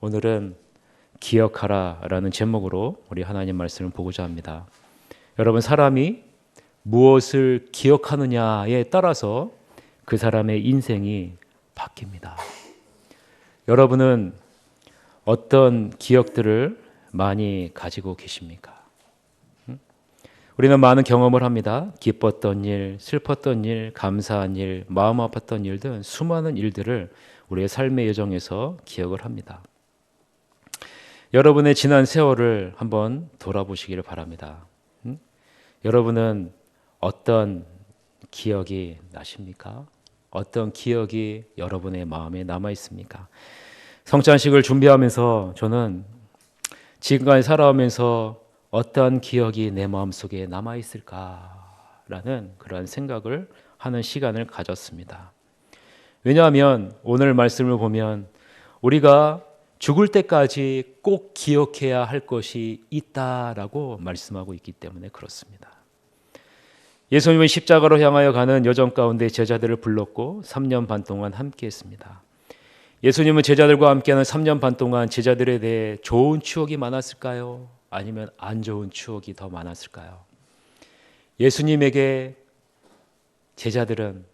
오늘은 기억하라라는 제목으로 우리 하나님 말씀을 보고자 합니다. 여러분, 사람이 무엇을 기억하느냐에 따라서 그 사람의 인생이 바뀝니다. 여러분은 어떤 기억들을 많이 가지고 계십니까? 우리는 많은 경험을 합니다. 기뻤던 일, 슬펐던 일, 감사한 일, 마음 아팠던 일 등 수많은 일들을 우리의 삶의 여정에서 기억을 합니다. 여러분의 지난 세월을 한번 돌아보시기를 바랍니다. 여러분은 어떤 기억이 나십니까? 어떤 기억이 여러분의 마음에 남아 있습니까? 성찬식을 준비하면서 저는 지금까지 살아오면서 어떠한 기억이 내 마음속에 남아 있을까라는 그런 생각을 하는 시간을 가졌습니다. 왜냐하면 오늘 말씀을 보면 우리가 죽을 때까지 꼭 기억해야 할 것이 있다라고 말씀하고 있기 때문에 그렇습니다. 예수님은 십자가로 향하여 가는 여정 가운데 제자들을 불렀고 3년 반 동안 함께했습니다. 예수님은 제자들과 함께하는 3년 반 동안 제자들에 대해 좋은 추억이 많았을까요? 아니면 안 좋은 추억이 더 많았을까요? 예수님에게 제자들은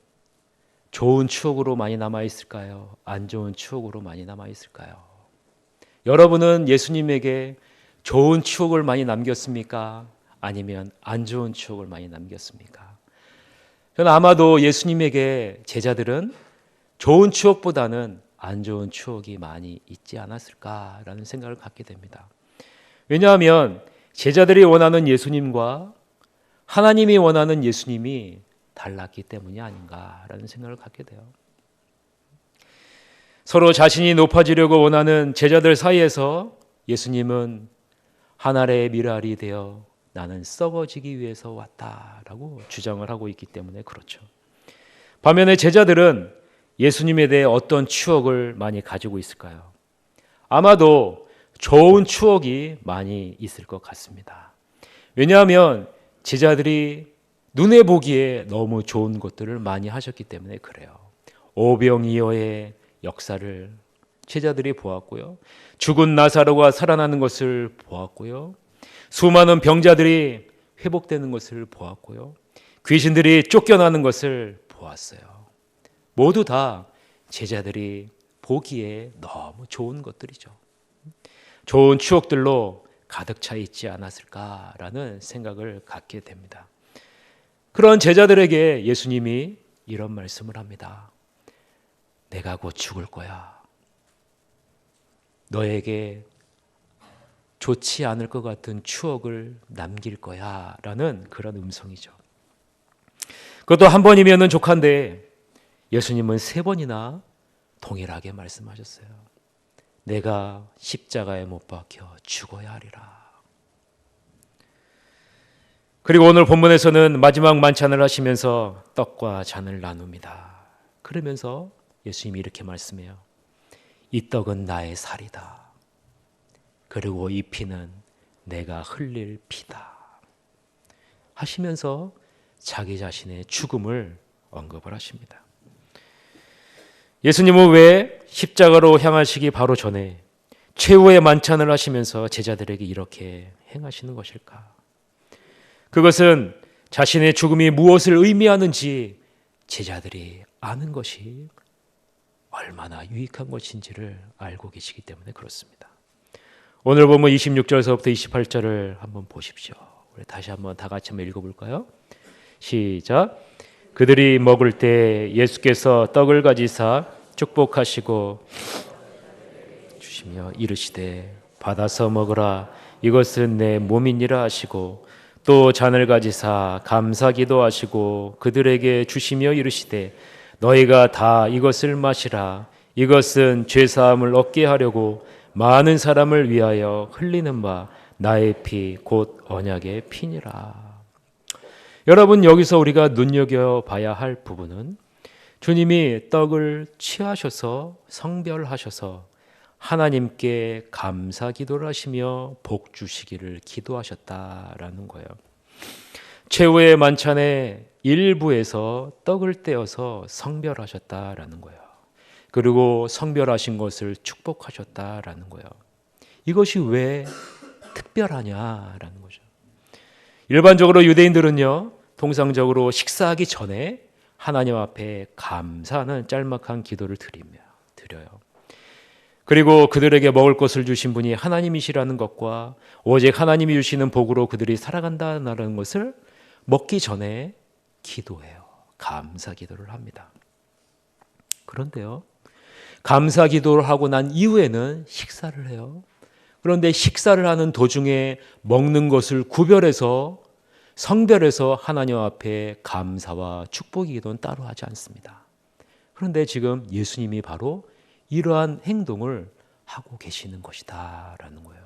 좋은 추억으로 많이 남아있을까요? 안 좋은 추억으로 많이 남아있을까요? 여러분은 예수님에게 좋은 추억을 많이 남겼습니까? 아니면 안 좋은 추억을 많이 남겼습니까? 저는 아마도 예수님에게 제자들은 좋은 추억보다는 안 좋은 추억이 많이 있지 않았을까라는 생각을 갖게 됩니다. 왜냐하면 제자들이 원하는 예수님과 하나님이 원하는 예수님이 달랐기 때문이 아닌가라는 생각을 갖게 돼요. 서로 자신이 높아지려고 원하는 제자들 사이에서 예수님은 한 알의 밀알이 되어 나는 썩어지기 위해서 왔다라고 주장을 하고 있기 때문에 그렇죠. 반면에 제자들은 예수님에 대해 어떤 추억을 많이 가지고 있을까요? 아마도 좋은 추억이 많이 있을 것 같습니다. 왜냐하면 제자들이 눈에 보기에 너무 좋은 것들을 많이 하셨기 때문에 그래요. 오병이어의 역사를 제자들이 보았고요. 죽은 나사로가 살아나는 것을 보았고요. 수많은 병자들이 회복되는 것을 보았고요. 귀신들이 쫓겨나는 것을 보았어요. 모두 다 제자들이 보기에 너무 좋은 것들이죠. 좋은 추억들로 가득 차 있지 않았을까라는 생각을 갖게 됩니다. 그런 제자들에게 예수님이 이런 말씀을 합니다. 내가 곧 죽을 거야. 너에게 좋지 않을 것 같은 추억을 남길 거야 라는 그런 음성이죠. 그것도 한 번이면 족한데 예수님은 3번이나 동일하게 말씀하셨어요. 내가 십자가에 못 박혀 죽어야 하리라. 그리고 오늘 본문에서는 마지막 만찬을 하시면서 떡과 잔을 나눕니다. 그러면서 예수님이 이렇게 말씀해요. 이 떡은 나의 살이다. 그리고 이 피는 내가 흘릴 피다. 하시면서 자기 자신의 죽음을 언급을 하십니다. 예수님은 왜 십자가로 향하시기 바로 전에 최후의 만찬을 하시면서 제자들에게 이렇게 행하시는 것일까? 그것은 자신의 죽음이 무엇을 의미하는지 제자들이 아는 것이 얼마나 유익한 것인지를 알고 계시기 때문에 그렇습니다. 오늘 보면 26절에서부터 28절을 한번 보십시오. 우리 다시 한번 다 같이 한번 읽어볼까요? 시작. 그들이 먹을 때 예수께서 떡을 가지사 축복하시고 주시며 이르시되 받아서 먹으라 이것은 내 몸이니라 하시고 또 잔을 가지사 감사 기도하시고 그들에게 주시며 이르시되 너희가 다 이것을 마시라 이것은 죄사함을 얻게 하려고 많은 사람을 위하여 흘리는 바 나의 피 곧 언약의 피니라. 여러분, 여기서 우리가 눈여겨봐야 할 부분은 주님이 떡을 취하셔서 성별하셔서 하나님께 감사 기도를 하시며 복 주시기를 기도하셨다라는 거예요. 최후의 만찬의 일부에서 떡을 떼어서 성별하셨다라는 거예요. 그리고 성별하신 것을 축복하셨다라는 거예요. 이것이 왜 특별하냐라는 거죠. 일반적으로 유대인들은요, 통상적으로 식사하기 전에 하나님 앞에 감사하는 짤막한 기도를 드려요. 그리고 그들에게 먹을 것을 주신 분이 하나님이시라는 것과 오직 하나님이 주시는 복으로 그들이 살아간다는 것을 먹기 전에 기도해요. 감사 기도를 합니다. 그런데요, 감사 기도를 하고 난 이후에는 식사를 해요. 그런데 식사를 하는 도중에 먹는 것을 구별해서 성별해서 하나님 앞에 감사와 축복 기도는 따로 하지 않습니다. 그런데 지금 예수님이 바로 이러한 행동을 하고 계시는 것이다라는 거예요.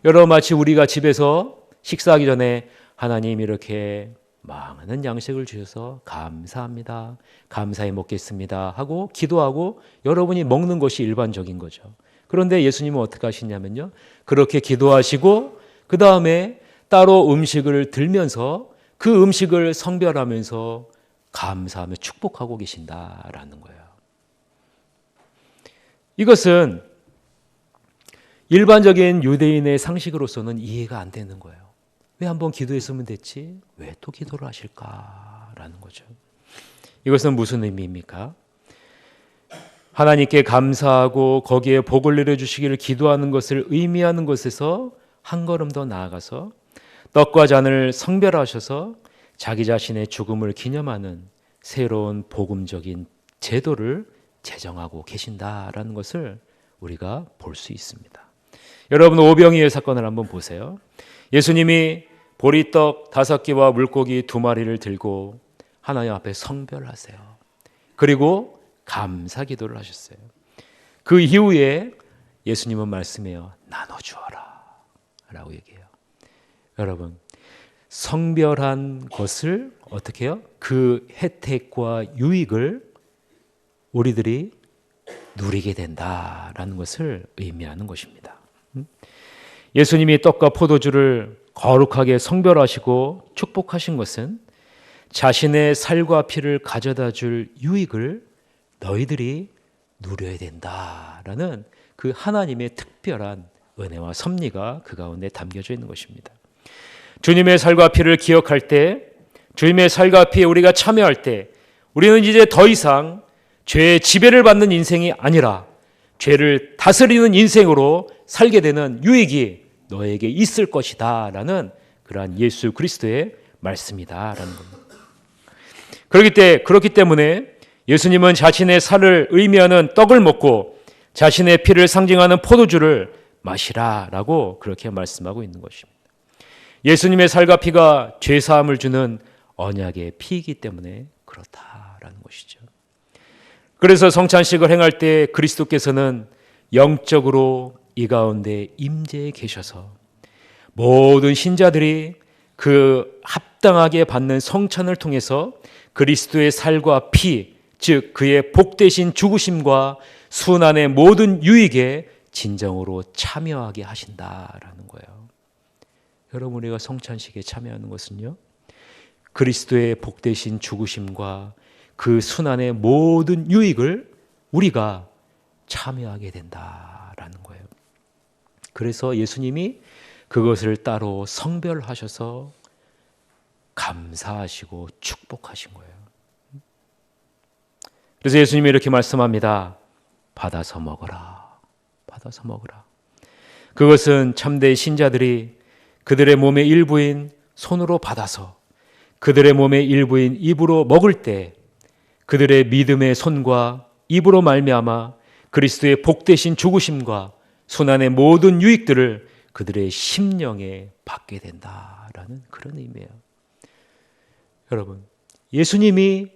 여러분, 마치 우리가 집에서 식사하기 전에 하나님 이렇게 많은 양식을 주셔서 감사합니다, 감사히 먹겠습니다 하고 기도하고 여러분이 먹는 것이 일반적인 거죠. 그런데 예수님은 어떻게 하시냐면요, 그렇게 기도하시고 그 다음에 따로 음식을 들면서 그 음식을 성별하면서 감사하며 축복하고 계신다라는 거예요. 이것은 일반적인 유대인의 상식으로서는 이해가 안 되는 거예요. 왜 한번 기도했으면 됐지? 왜 또 기도를 하실까라는 거죠. 이것은 무슨 의미입니까? 하나님께 감사하고 거기에 복을 내려주시기를 기도하는 것을 의미하는 것에서 한 걸음 더 나아가서 떡과 잔을 성별하셔서 자기 자신의 죽음을 기념하는 새로운 복음적인 제도를 제정하고 계신다라는 것을 우리가 볼 수 있습니다. 여러분, 오병이의 사건을 한번 보세요. 예수님이 보리떡 5개와 물고기 2마리를 들고 하나님 앞에 성별하세요. 그리고 감사 기도를 하셨어요. 그 이후에 예수님은 말씀해요. 나눠주어라 라고 얘기해요. 여러분, 성별한 것을 어떻게 해요? 그 혜택과 유익을 우리들이 누리게 된다라는 것을 의미하는 것입니다. 예수님이 떡과 포도주를 거룩하게 성별하시고 축복하신 것은 자신의 살과 피를 가져다 줄 유익을 너희들이 누려야 된다라는 그 하나님의 특별한 은혜와 섭리가 그 가운데 담겨져 있는 것입니다. 주님의 살과 피를 기억할 때, 주님의 살과 피에 우리가 참여할 때 우리는 이제 더 이상 죄의 지배를 받는 인생이 아니라 죄를 다스리는 인생으로 살게 되는 유익이 너에게 있을 것이다 라는 그러한 예수 그리스도의 말씀이다 라는 겁니다. 그렇기 때문에 예수님은 자신의 살을 의미하는 떡을 먹고 자신의 피를 상징하는 포도주를 마시라 라고 그렇게 말씀하고 있는 것입니다. 예수님의 살과 피가 죄사함을 주는 언약의 피이기 때문에 그렇다라는 것이죠. 그래서 성찬식을 행할 때 그리스도께서는 영적으로 이 가운데 임재해 계셔서 모든 신자들이 그 합당하게 받는 성찬을 통해서 그리스도의 살과 피, 즉 그의 복되신 죽으심과 순환의 모든 유익에 진정으로 참여하게 하신다라는 거예요. 여러분, 우리가 성찬식에 참여하는 것은요, 그리스도의 복되신 죽으심과 그 순환의 모든 유익을 우리가 참여하게 된다라는 거예요. 그래서 예수님이 그것을 따로 성별하셔서 감사하시고 축복하신 거예요. 그래서 예수님이 이렇게 말씀합니다. 받아서 먹어라. 받아서 먹어라. 그것은 참된 신자들이 그들의 몸의 일부인 손으로 받아서 그들의 몸의 일부인 입으로 먹을 때 그들의 믿음의 손과 입으로 말미암아 그리스도의 복되신 죽으심과 순환의 모든 유익들을 그들의 심령에 받게 된다라는 그런 의미예요. 여러분, 예수님이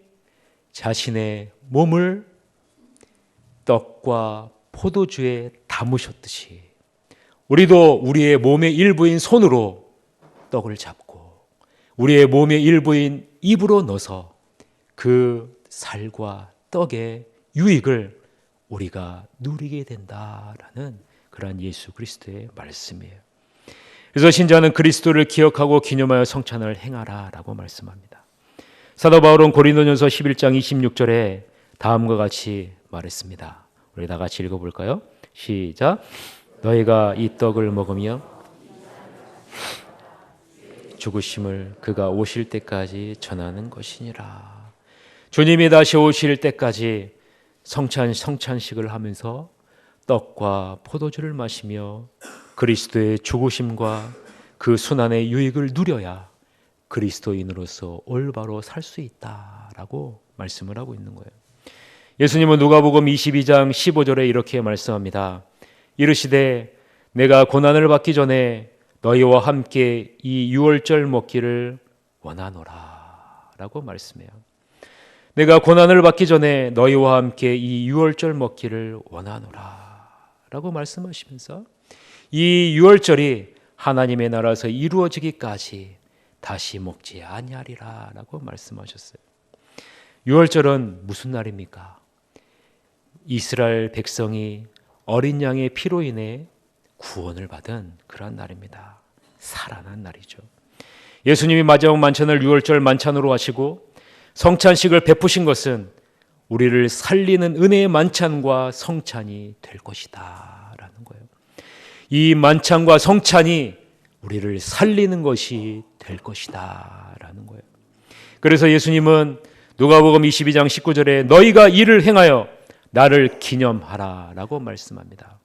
자신의 몸을 떡과 포도주에 담으셨듯이 우리도 우리의 몸의 일부인 손으로 떡을 잡고 우리의 몸의 일부인 입으로 넣어서 그 살과 떡의 유익을 우리가 누리게 된다라는 그러한 예수 그리스도의 말씀이에요. 그래서 신자는 그리스도를 기억하고 기념하여 성찬을 행하라라고 말씀합니다. 사도 바울은 고린도전서 11장 26절에 다음과 같이 말했습니다. 우리 다 같이 읽어볼까요? 시작. 너희가 이 떡을 먹으며 죽으심을 그가 오실 때까지 전하는 것이니라. 주님이 다시 오실 때까지 성찬식을 하면서 떡과 포도주를 마시며 그리스도의 죽으심과 그 순환의 유익을 누려야 그리스도인으로서 올바로 살 수 있다라고 말씀을 하고 있는 거예요. 예수님은 누가복음 22장 15절에 이렇게 말씀합니다. 이르시되 내가 고난을 받기 전에 너희와 함께 이 유월절 먹기를 원하노라 라고 말씀해요. 내가 고난을 받기 전에 너희와 함께 이 유월절 먹기를 원하노라 라고 말씀하시면서 이 유월절이 하나님의 나라에서 이루어지기까지 다시 먹지 아니하리라 라고 말씀하셨어요. 유월절은 무슨 날입니까? 이스라엘 백성이 어린 양의 피로 인해 구원을 받은 그런 날입니다. 살아난 날이죠. 예수님이 마지막 만찬을 유월절 만찬으로 하시고 성찬식을 베푸신 것은 우리를 살리는 은혜의 만찬과 성찬이 될 것이다 라는 거예요. 이 만찬과 성찬이 우리를 살리는 것이 될 것이다 라는 거예요. 그래서 예수님은 누가복음 22장 19절에 너희가 이를 행하여 나를 기념하라 라고 말씀합니다.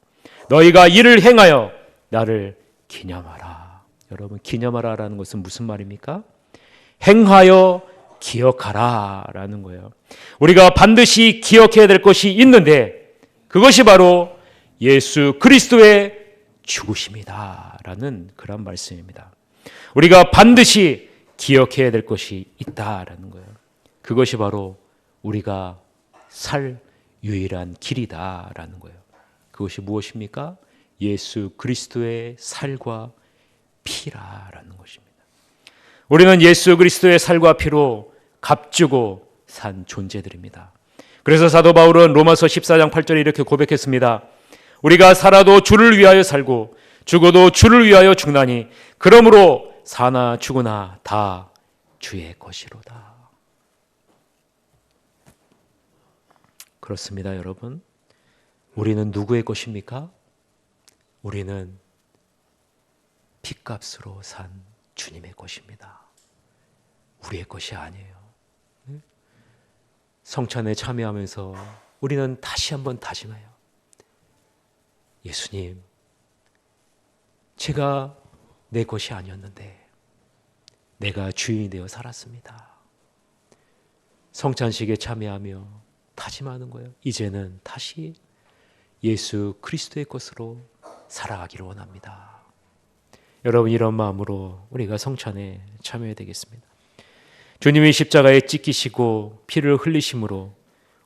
너희가 이를 행하여 나를 기념하라. 여러분, 기념하라 라는 것은 무슨 말입니까? 행하여 기억하라 라는 거예요. 우리가 반드시 기억해야 될 것이 있는데 그것이 바로 예수 그리스도의 죽으심이다 라는 그런 말씀입니다. 우리가 반드시 기억해야 될 것이 있다라는 거예요. 그것이 바로 우리가 살 유일한 길이다라는 거예요. 그것이 무엇입니까? 예수 그리스도의 살과 피라라는 것입니다. 우리는 예수 그리스도의 살과 피로 값주고 산 존재들입니다. 그래서 사도 바울은 로마서 14장 8절에 이렇게 고백했습니다. 우리가 살아도 주를 위하여 살고 죽어도 주를 위하여 죽나니 그러므로 사나 죽으나 다 주의 것이로다. 그렇습니다, 여러분. 우리는 누구의 것입니까? 우리는 핏값으로 산 주님의 것입니다. 우리의 것이 아니에요. 성찬에 참여하면서 우리는 다시 한번 다짐해요. 예수님, 제가 내 것이 아니었는데 내가 주인이 되어 살았습니다. 성찬식에 참여하며 다짐하는 거예요. 이제는 다시 예수 그리스도의 것으로 살아가기를 원합니다. 여러분, 이런 마음으로 우리가 성찬에 참여해야 되겠습니다. 주님이 십자가에 찢기시고 피를 흘리심으로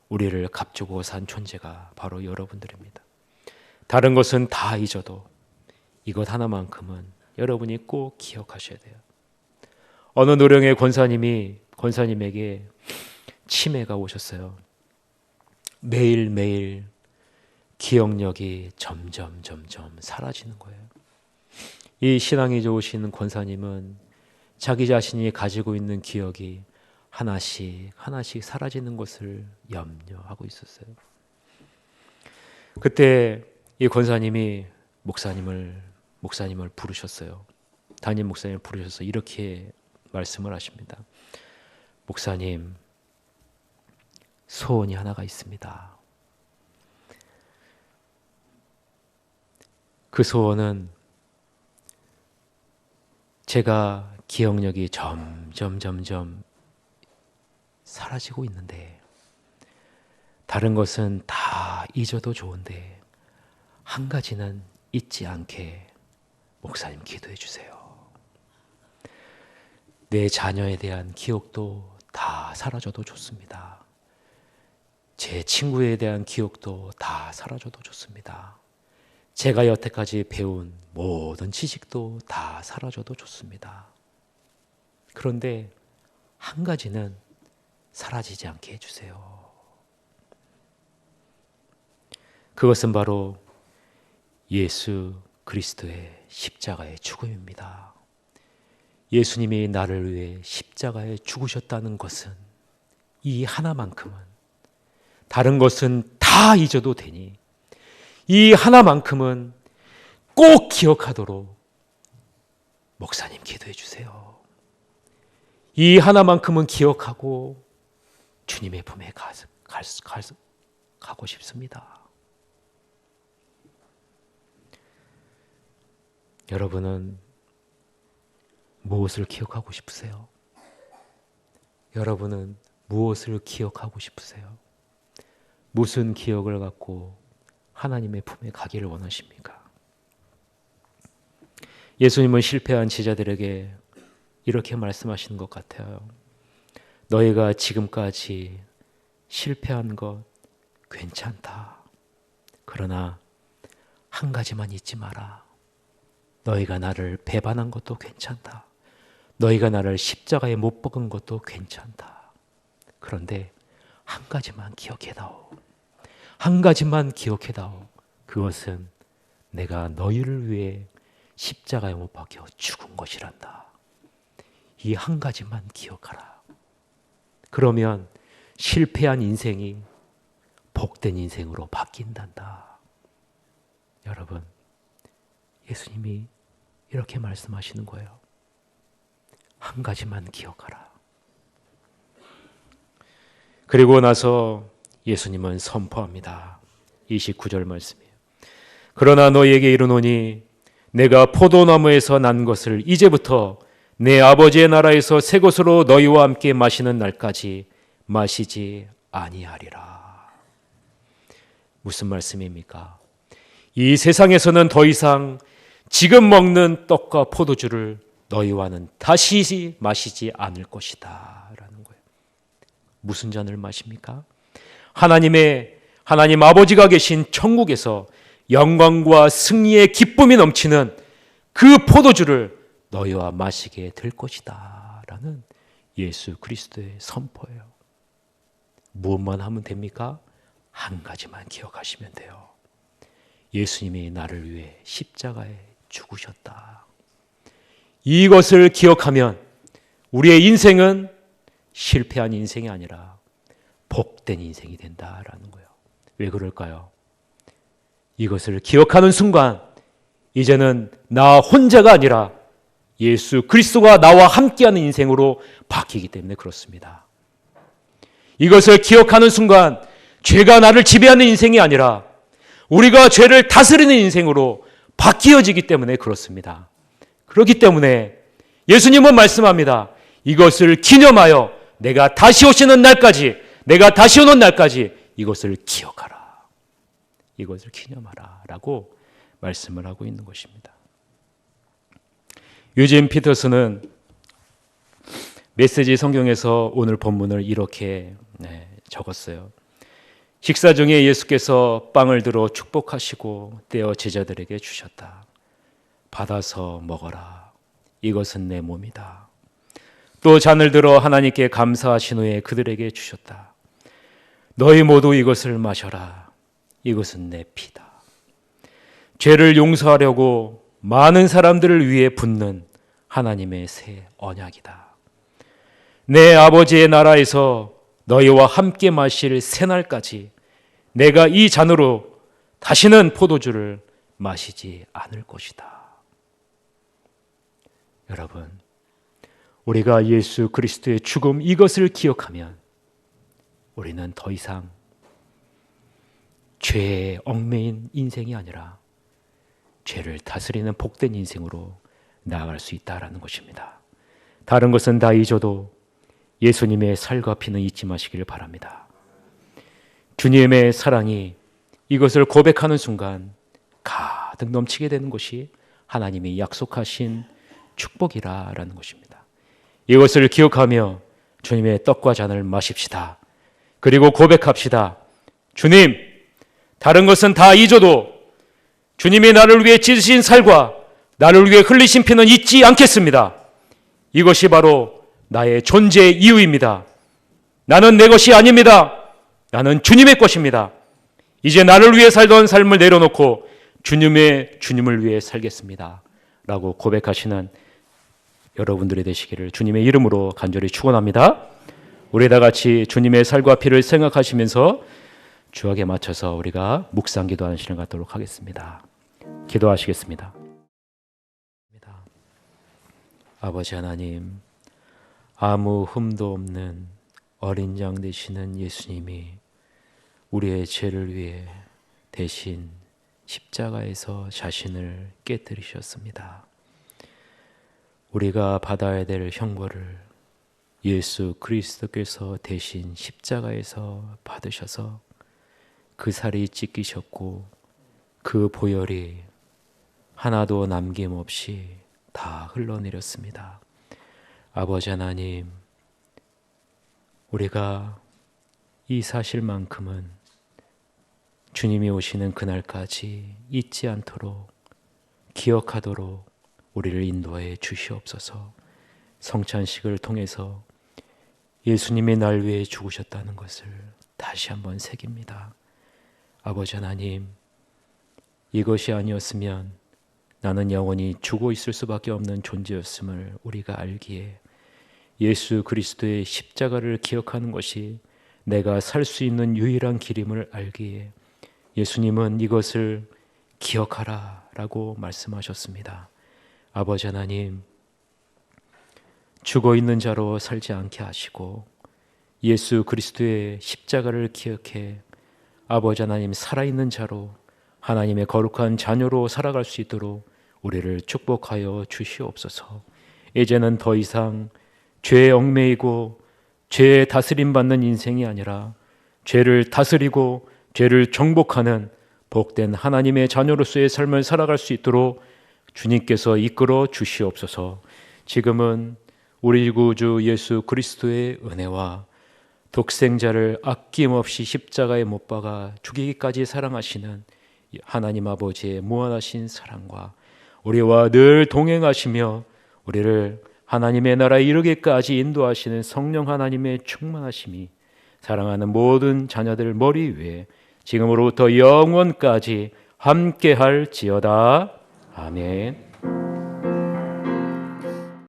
우리를 값주고 산 존재가 바로 여러분들입니다. 다른 것은 다 잊어도 이것 하나만큼은 여러분이 꼭 기억하셔야 돼요. 어느 노령의 권사님에게 치매가 오셨어요. 매일매일 기억력이 점점 사라지는 거예요. 이 신앙이 좋으신 권사님은 자기 자신이 가지고 있는 기억이 하나씩 사라지는 것을 염려하고 있었어요. 그때 이 권사님이 목사님을 부르셨어요. 담임 목사님을 부르셔서 이렇게 말씀을 하십니다. 목사님, 소원이 하나가 있습니다. 그 소원은 제가 기억력이 점점 사라지고 있는데 다른 것은 다 잊어도 좋은데 한 가지는 잊지 않게 목사님 기도해 주세요. 내 자녀에 대한 기억도 다 사라져도 좋습니다. 제 친구에 대한 기억도 다 사라져도 좋습니다. 제가 여태까지 배운 모든 지식도 다 사라져도 좋습니다. 그런데 한 가지는 사라지지 않게 해주세요. 그것은 바로 예수 그리스도의 십자가의 죽음입니다. 예수님이 나를 위해 십자가에 죽으셨다는 것은 이 하나만큼은, 다른 것은 다 다 잊어도 되니 이 하나만큼은 꼭 기억하도록 목사님 기도해 주세요. 이 하나만큼은 기억하고 주님의 품에 가고 싶습니다. 여러분은 무엇을 기억하고 싶으세요? 여러분은 무엇을 기억하고 싶으세요? 무슨 기억을 갖고 하나님의 품에 가기를 원하십니까? 예수님은 실패한 제자들에게 이렇게 말씀하시는 것 같아요. 너희가 지금까지 실패한 것 괜찮다. 그러나 한 가지만 잊지 마라. 너희가 나를 배반한 것도 괜찮다. 너희가 나를 십자가에 못 박은 것도 괜찮다. 그런데 한 가지만 기억해다오. 한 가지만 기억해다오. 그것은 내가 너희를 위해 십자가에 못 박혀 죽은 것이란다. 이 한 가지만 기억하라. 그러면 실패한 인생이 복된 인생으로 바뀐단다. 여러분, 예수님이 이렇게 말씀하시는 거예요. 한 가지만 기억하라. 그리고 나서 예수님은 선포합니다. 29절 말씀이에요. 그러나 너희에게 이르노니 내가 포도나무에서 난 것을 이제부터 내 아버지의 나라에서 새 것으로 너희와 함께 마시는 날까지 마시지 아니하리라. 무슨 말씀입니까? 이 세상에서는 더 이상 지금 먹는 떡과 포도주를 너희와는 다시 마시지 않을 것이다 라는 거예요. 무슨 잔을 마십니까? 하나님 아버지가 계신 천국에서 영광과 승리의 기쁨이 넘치는 그 포도주를 너희와 마시게 될 것이다 라는 예수 그리스도의 선포예요. 무엇만 하면 됩니까? 한 가지만 기억하시면 돼요. 예수님이 나를 위해 십자가에 죽으셨다. 이것을 기억하면 우리의 인생은 실패한 인생이 아니라 복된 인생이 된다라는 거예요. 왜 그럴까요? 이것을 기억하는 순간 이제는 나 혼자가 아니라 예수 그리스도가 나와 함께하는 인생으로 바뀌기 때문에 그렇습니다. 이것을 기억하는 순간 죄가 나를 지배하는 인생이 아니라 우리가 죄를 다스리는 인생으로 바뀌어지기 때문에 그렇습니다. 그렇기 때문에 예수님은 말씀합니다. 이것을 기념하여 내가 다시 오는 날까지 이것을 기억하라. 이것을 기념하라 라고 말씀을 하고 있는 것입니다. 유진 피터스는 메시지 성경에서 오늘 본문을 이렇게 적었어요. 식사 중에 예수께서 빵을 들어 축복하시고 떼어 제자들에게 주셨다. 받아서 먹어라. 이것은 내 몸이다. 또 잔을 들어 하나님께 감사하신 후에 그들에게 주셨다. 너희 모두 이것을 마셔라. 이것은 내 피다. 죄를 용서하려고 많은 사람들을 위해 붓는 하나님의 새 언약이다. 내 아버지의 나라에서 너희와 함께 마실 새날까지 내가 이 잔으로 다시는 포도주를 마시지 않을 것이다. 여러분, 우리가 예수 그리스도의 죽음 이것을 기억하면 우리는 더 이상 죄에 얽매인 인생이 아니라 죄를 다스리는 복된 인생으로 나아갈 수 있다라는 것입니다. 다른 것은 다 잊어도 예수님의 살과 피는 잊지 마시기를 바랍니다. 주님의 사랑이 이것을 고백하는 순간 가득 넘치게 되는 것이 하나님이 약속하신 축복이라는 것입니다. 이것을 기억하며 주님의 떡과 잔을 마십시다. 그리고 고백합시다. 주님, 다른 것은 다 잊어도 주님이 나를 위해 찢으신 살과 나를 위해 흘리신 피는 잊지 않겠습니다. 이것이 바로 나의 존재의 이유입니다. 나는 내 것이 아닙니다. 나는 주님의 것입니다. 이제 나를 위해 살던 삶을 내려놓고 주님을 위해 살겠습니다. 라고 고백하시는 여러분들이 되시기를 주님의 이름으로 간절히 축원합니다. 우리 다 같이 주님의 살과 피를 생각하시면서 주역에 맞춰서 우리가 묵상 기도하는 시간 갖도록 하겠습니다. 기도하시겠습니다. 아버지 하나님, 아무 흠도 없는 어린 양 되시는 예수님이 우리의 죄를 위해 대신 십자가에서 자신을 깨뜨리셨습니다. 우리가 받아야 될 형벌을 예수 그리스도께서 대신 십자가에서 받으셔서 그 살이 찢기셨고 그 보혈이 하나도 남김없이 다 흘러내렸습니다. 아버지 하나님, 우리가 이 사실만큼은 주님이 오시는 그날까지 잊지 않도록 기억하도록 우리를 인도해 주시옵소서. 성찬식을 통해서 예수님이 날 위해 죽으셨다는 것을 다시 한번 새깁니다. 아버지 하나님, 이것이 아니었으면 나는 영원히 죽어 있을 수밖에 없는 존재였음을 우리가 알기에 예수 그리스도의 십자가를 기억하는 것이 내가 살 수 있는 유일한 길임을 알기에 예수님은 이것을 기억하라 라고 말씀하셨습니다. 아버지 하나님, 죽어 있는 자로 살지 않게 하시고 예수 그리스도의 십자가를 기억해 아버지 하나님 살아있는 자로 하나님의 거룩한 자녀로 살아갈 수 있도록 우리를 축복하여 주시옵소서. 이제는 더 이상 죄에 얽매이고 죄에 다스림받는 인생이 아니라 죄를 다스리고 죄를 정복하는 복된 하나님의 자녀로서의 삶을 살아갈 수 있도록 주님께서 이끌어 주시옵소서. 지금은 우리 구주 예수 그리스도의 은혜와 독생자를 아낌없이 십자가에 못 박아 죽이기까지 사랑하시는 하나님 아버지의 무한하신 사랑과 우리와 늘 동행하시며 우리를 하나님의 나라에 이르기까지 인도하시는 성령 하나님의 충만하심이 사랑하는 모든 자녀들 머리 위에 지금으로부터 영원까지 함께할지어다. 아멘.